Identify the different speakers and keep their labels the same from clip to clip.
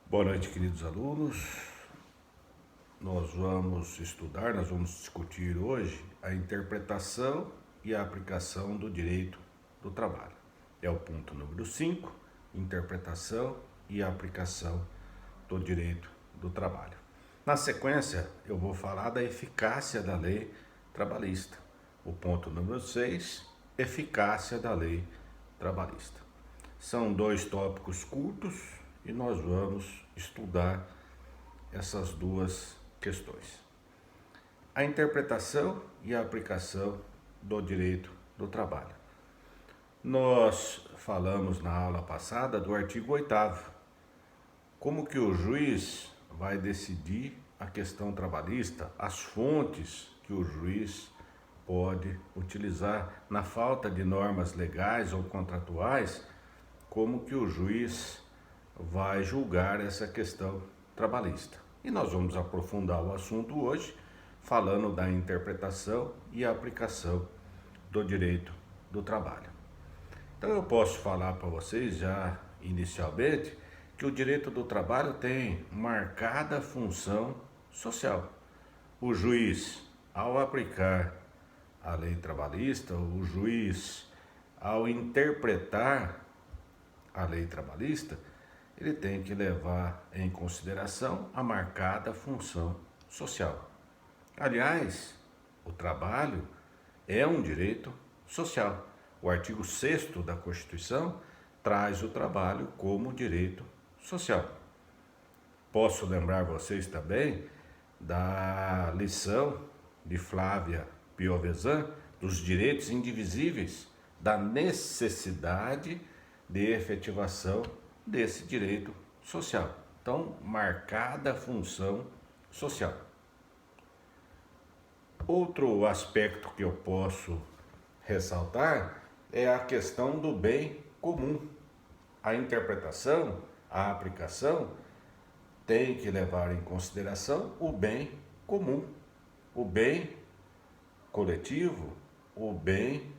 Speaker 1: Boa noite, queridos alunos. Nós vamos discutir hoje a interpretação e a aplicação do direito do trabalho. É o ponto número 5, interpretação e aplicação do direito do trabalho. Na sequência, eu vou falar da eficácia da lei trabalhista. O ponto número 6, eficácia da lei trabalhista. São dois tópicos curtos e nós vamos estudar essas duas questões. A interpretação e a aplicação do direito do trabalho. Nós falamos na aula passada do artigo 8º, como que o juiz vai decidir a questão trabalhista, as fontes que o juiz pode utilizar na falta de normas legais ou contratuais, como que o juiz vai julgar essa questão trabalhista. E nós vamos aprofundar o assunto hoje, falando da interpretação e aplicação do direito do trabalho. Então eu posso falar para vocês já inicialmente que o direito do trabalho tem marcada função social. O juiz, ao aplicar a lei trabalhista, o juiz, ao interpretar a lei trabalhista, ele tem que levar em consideração a marcada função social. Aliás, o trabalho é um direito social. O artigo 6º da Constituição traz o trabalho como direito social. Posso lembrar vocês também da lição de Flávia Piovesan dos direitos indivisíveis, da necessidade de efetivação desse direito social. Então, marcada função social. Outro aspecto que eu posso ressaltar é a questão do bem comum. A interpretação, a aplicação tem que levar em consideração o bem comum, o bem coletivo, o bem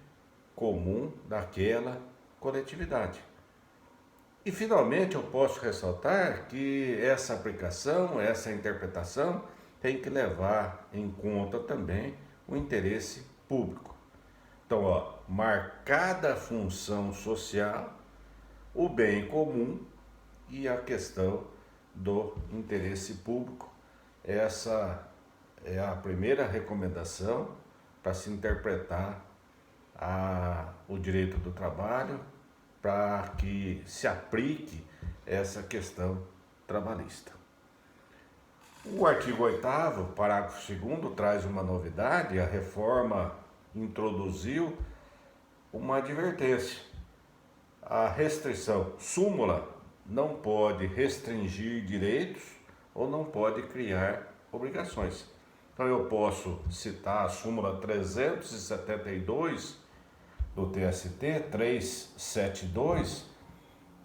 Speaker 1: comum daquela coletividade. E finalmente eu posso ressaltar que essa aplicação, essa interpretação tem que levar em conta também o interesse público. Então, marcada a função social, o bem comum e a questão do interesse público. Essa é a primeira recomendação para se interpretar o direito do trabalho, para que se aplique essa questão trabalhista. O artigo 8º, parágrafo 2º, traz uma novidade. A reforma introduziu uma advertência. A restrição, súmula, não pode restringir direitos ou não pode criar obrigações. Então eu posso citar a súmula 372 do TST 372,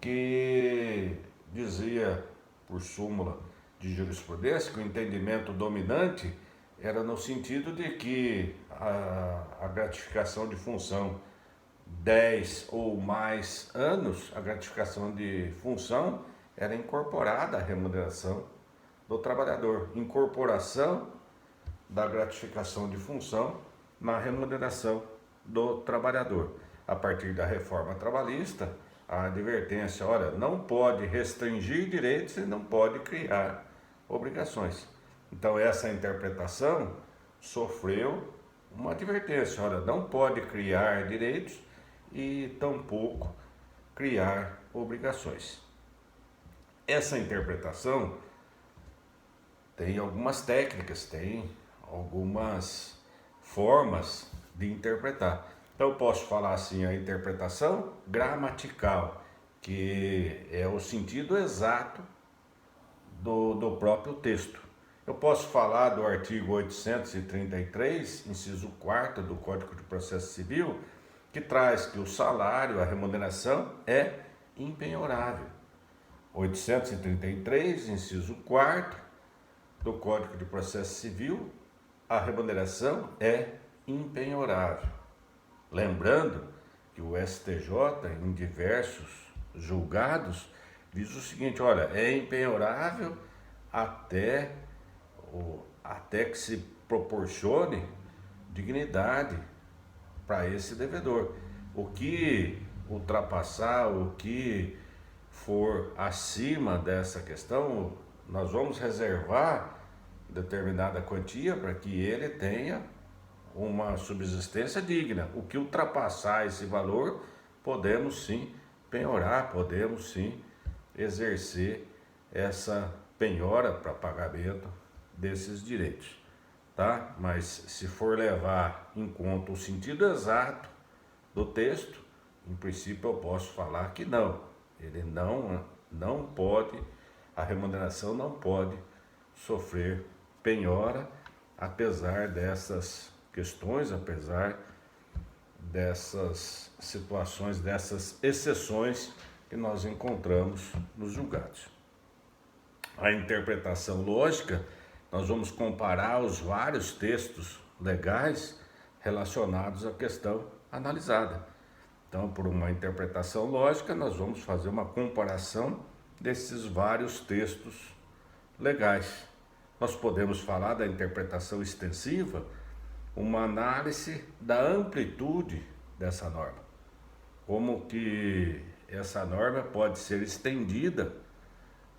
Speaker 1: que dizia, por súmula de jurisprudência, que o entendimento dominante era no sentido de que a gratificação de função 10 ou mais anos, a gratificação de função era incorporada à remuneração do trabalhador. Incorporação da gratificação de função na remuneração do trabalhador. A partir da reforma trabalhista, a advertência, olha, não pode restringir direitos e não pode criar obrigações. Então essa interpretação sofreu uma advertência, olha, não pode criar direitos e tampouco criar obrigações. Essa interpretação tem algumas técnicas, tem algumas formas de interpretar. Então eu posso falar assim, a interpretação gramatical, que é o sentido exato do próprio texto. Eu posso falar do artigo 833, inciso 4º do Código de Processo Civil, que traz que o salário, a remuneração é impenhorável. 833, inciso 4º do Código de Processo Civil, a remuneração é impenhorável. Lembrando que o STJ, em diversos julgados, diz o seguinte: olha, é impenhorável até, até que se proporcione dignidade para esse devedor. O que ultrapassar, o que for acima dessa questão, nós vamos reservar determinada quantia para que ele tenha uma subsistência digna. O que ultrapassar esse valor, podemos sim penhorar, podemos sim exercer essa penhora para pagamento desses direitos, tá? Mas se for levar em conta o sentido exato do texto, em princípio eu posso falar que não, ele não pode, a remuneração não pode sofrer penhora, apesar dessas questões, apesar dessas situações, dessas exceções que nós encontramos nos julgados. A interpretação lógica, nós vamos comparar os vários textos legais relacionados à questão analisada. Então, por uma interpretação lógica, nós vamos fazer uma comparação desses vários textos legais. Nós podemos falar da interpretação extensiva, uma análise da amplitude dessa norma, como que essa norma pode ser estendida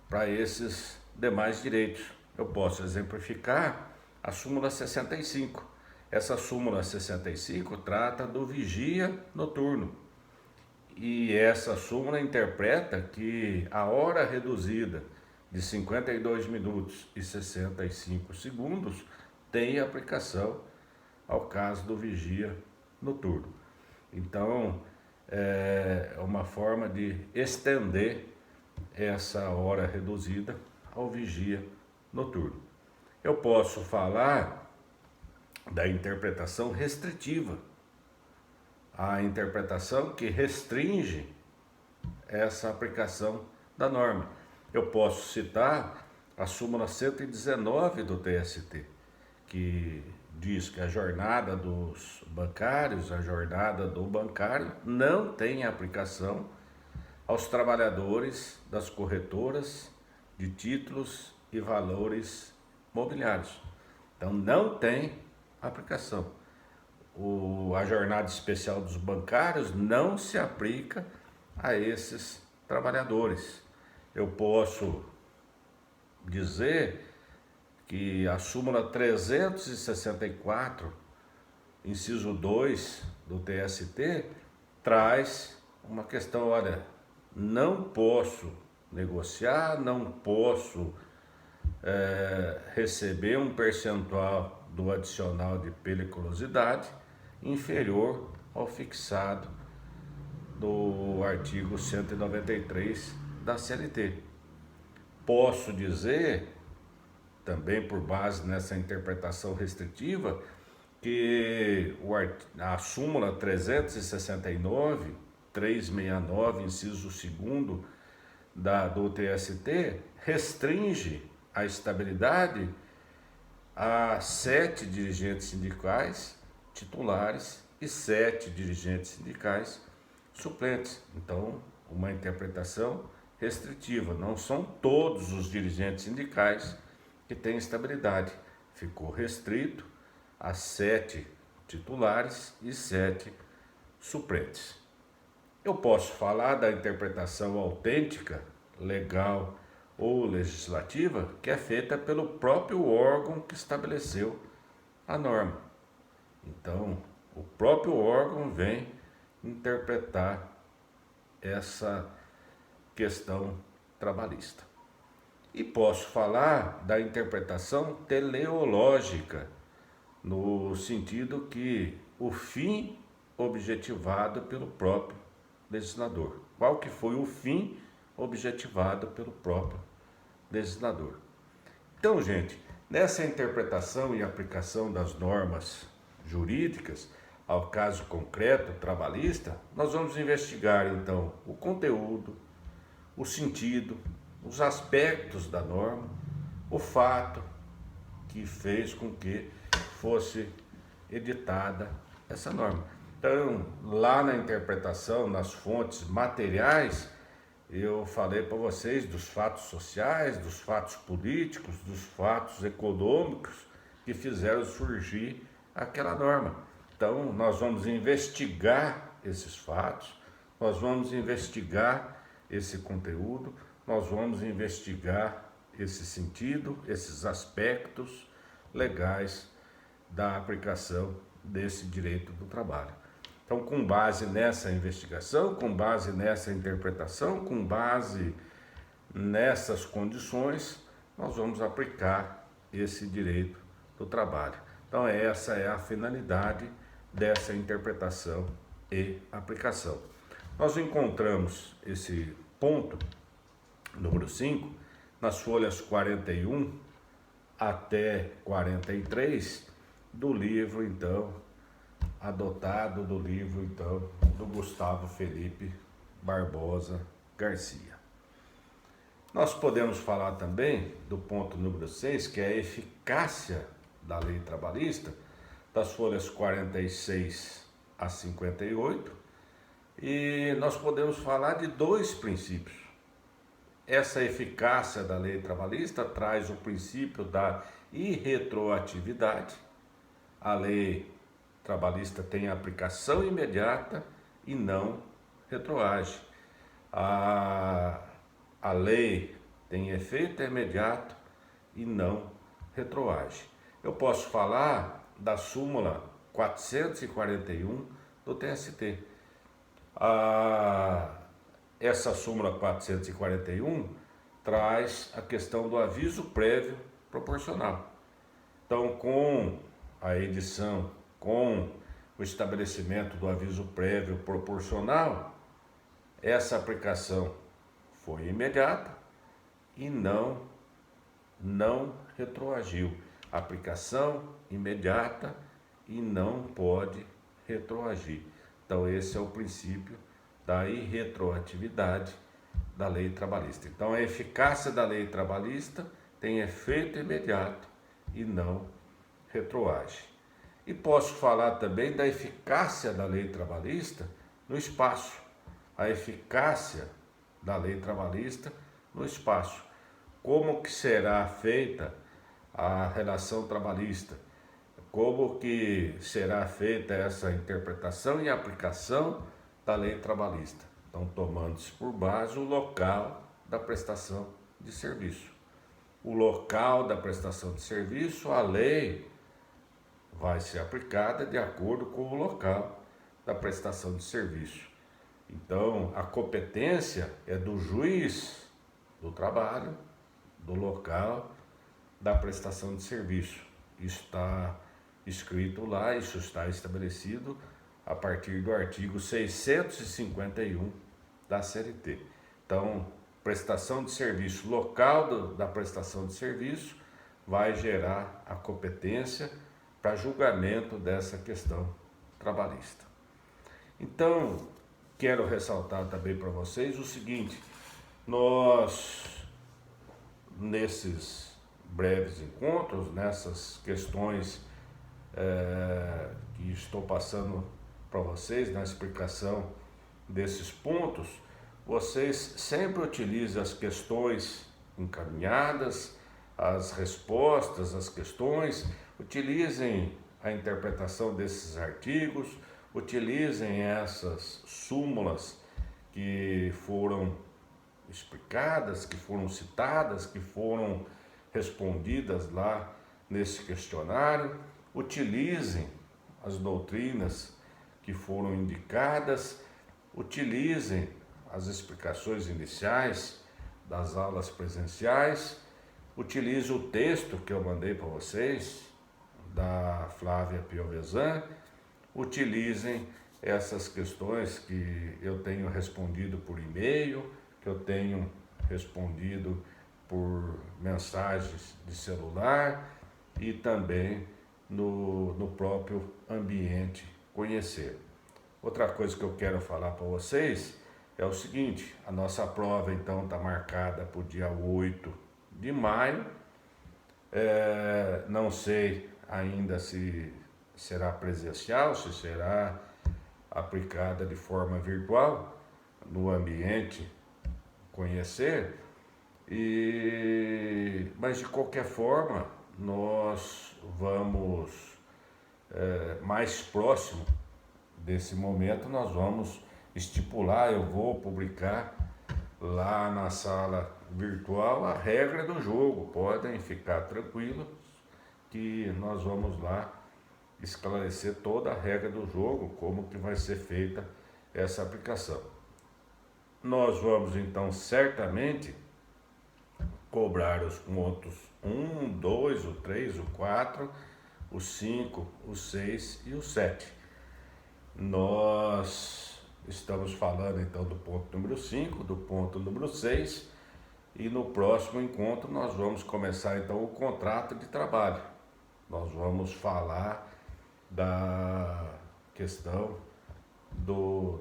Speaker 1: para esses demais direitos. Eu posso exemplificar a súmula 65. Essa súmula 65 trata do vigia noturno. E essa súmula interpreta que a hora reduzida de 52 minutos e 65 segundos tem aplicação ao caso do vigia noturno. Então, é uma forma de estender essa hora reduzida ao vigia noturno. Eu posso falar da interpretação restritiva, a interpretação que restringe essa aplicação da norma. Eu posso citar a súmula 119 do TST, que diz que a jornada dos bancários, a jornada do bancário, não tem aplicação aos trabalhadores das corretoras de títulos e valores mobiliários. Então, não tem aplicação. A jornada especial dos bancários não se aplica a esses trabalhadores. Eu posso dizer que a súmula 364, inciso 2 do TST, traz uma questão: olha, não posso negociar, não posso receber um percentual do adicional de periculosidade inferior ao fixado do artigo 193 da CLT. Posso dizer, também por base nessa interpretação restritiva, que a súmula 369, 369, inciso 2º do TST, restringe a estabilidade a 7 dirigentes sindicais titulares e 7 dirigentes sindicais suplentes. Então, uma interpretação restritiva. Não são todos os dirigentes sindicais que têm estabilidade. Ficou restrito a 7 titulares e 7 suplentes. Eu posso falar da interpretação autêntica, legal ou legislativa, que é feita pelo próprio órgão que estabeleceu a norma. Então, o próprio órgão vem interpretar essa questão trabalhista. E posso falar da interpretação teleológica, no sentido que o fim objetivado pelo próprio legislador. Qual que foi o fim objetivado pelo próprio legislador? Então, gente, nessa interpretação e aplicação das normas jurídicas ao caso concreto trabalhista, nós vamos investigar então o conteúdo, o sentido, os aspectos da norma, o fato que fez com que fosse editada essa norma. Então, lá na interpretação, nas fontes materiais, eu falei para vocês dos fatos sociais, dos fatos políticos, dos fatos econômicos que fizeram surgir aquela norma. Então, nós vamos investigar esses fatos, nós vamos investigar esse conteúdo, nós vamos investigar esse sentido, esses aspectos legais da aplicação desse direito do trabalho. Então, com base nessa investigação, com base nessa interpretação, com base nessas condições, nós vamos aplicar esse direito do trabalho. Então, essa é a finalidade dessa interpretação e aplicação. Nós encontramos esse ponto, número 5, nas folhas 41 até 43 do livro, então, adotado do livro, então, do Gustavo Felipe Barbosa Garcia. Nós podemos falar também do ponto número 6, que é a eficácia da lei trabalhista, das folhas 46 a 58, e nós podemos falar de dois princípios. Essa eficácia da lei trabalhista traz o princípio da irretroatividade. A lei trabalhista tem aplicação imediata e não retroage. A lei tem efeito imediato e não retroage. Eu posso falar da súmula 441 do TST. Essa súmula 441 traz a questão do aviso prévio proporcional. Então, com a edição, com o estabelecimento do aviso prévio proporcional, essa aplicação foi imediata e não retroagiu. Aplicação imediata e não pode retroagir. Então, esse é o princípio da irretroatividade da lei trabalhista. Então, a eficácia da lei trabalhista tem efeito imediato e não retroage. E posso falar também da eficácia da lei trabalhista no espaço. A eficácia da lei trabalhista no espaço. Como que será feita a relação trabalhista? Como que será feita essa interpretação e aplicação da lei trabalhista? Então, tomando-se por base o local da prestação de serviço. O local da prestação de serviço, a lei vai ser aplicada de acordo com o local da prestação de serviço. Então, a competência é do juiz do trabalho, do local da prestação de serviço. Isso está escrito lá, isso está estabelecido a partir do artigo 651 da CLT. Então, prestação de serviço, local da prestação de serviço, vai gerar a competência para julgamento dessa questão trabalhista. Então, quero ressaltar também para vocês o seguinte: nós, nesses breves encontros, nessas questões que estou passando para vocês, na explicação desses pontos, vocês sempre utilizem as questões encaminhadas, as respostas às questões, utilizem a interpretação desses artigos, utilizem essas súmulas que foram explicadas, que foram citadas, que foram respondidas lá nesse questionário, utilizem as doutrinas que foram indicadas, utilizem as explicações iniciais das aulas presenciais, utilize o texto que eu mandei para vocês, da Flávia Piovesan, utilizem essas questões que eu tenho respondido por e-mail, que eu tenho respondido por mensagens de celular e também no próprio ambiente conhecer. Outra coisa que eu quero falar para vocês é o seguinte: a nossa prova então está marcada para o dia 8 de maio, não sei ainda se será presencial, se será aplicada de forma virtual no ambiente conhecer, mas de qualquer forma nós vamos mais próximo desse momento, nós vamos estipular, eu vou publicar lá na sala virtual a regra do jogo. Podem ficar tranquilos que nós vamos lá esclarecer toda a regra do jogo, como que vai ser feita essa aplicação. Nós vamos então certamente cobrar os pontos 1, 2, o 3, o 4, o 5, o 6 e o 7. Nós estamos falando então do ponto número 5, do ponto número 6, e no próximo encontro nós vamos começar então o contrato de trabalho. Nós vamos falar da questão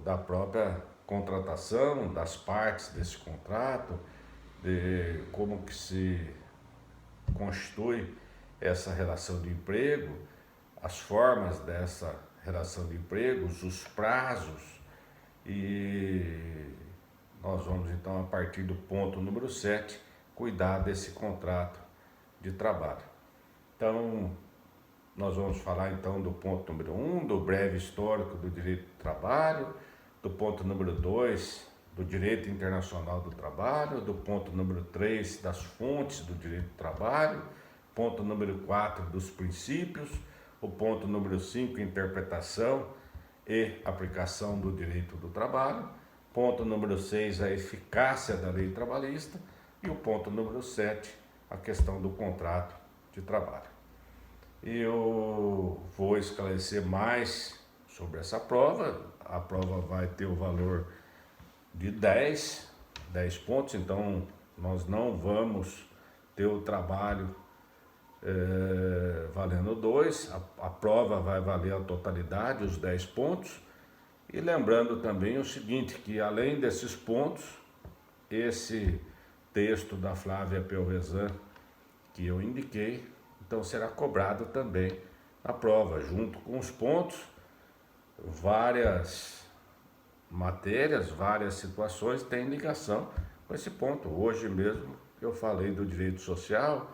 Speaker 1: da própria contratação, das partes desse contrato, de como que se constitui essa relação de emprego, as formas dessa relação de empregos, os prazos, e nós vamos então, a partir do ponto número 7, cuidar desse contrato de trabalho. Então, nós vamos falar então do ponto número 1, do breve histórico do direito do trabalho, do ponto número 2, do direito internacional do trabalho, do ponto número 3, das fontes do direito do trabalho, ponto número 4, dos princípios, o ponto número 5, interpretação e aplicação do direito do trabalho, ponto número 6, a eficácia da lei trabalhista, e o ponto número 7, a questão do contrato de trabalho. Eu vou esclarecer mais sobre essa prova. A prova vai ter o valor de 10 pontos, então nós não vamos ter o trabalho valendo 2, a prova vai valer a totalidade, os 10 pontos. E lembrando também o seguinte, que além desses pontos, esse texto da Flávia Pelvezan que eu indiquei, então será cobrado também na prova, junto com os pontos, várias matérias, várias situações têm ligação com esse ponto. Hoje mesmo eu falei do direito social,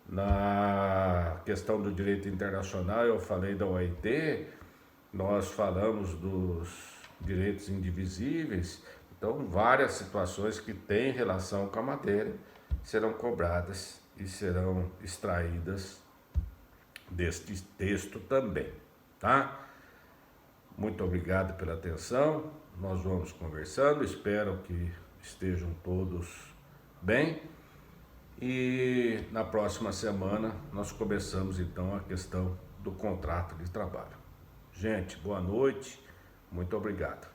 Speaker 1: na questão do direito internacional eu falei da OIT, nós falamos dos direitos indivisíveis. Então várias situações que têm relação com a matéria serão cobradas e serão extraídas deste texto também, tá? Muito obrigado pela atenção, nós vamos conversando, espero que estejam todos bem, e na próxima semana nós começamos então a questão do contrato de trabalho. Gente, boa noite, muito obrigado.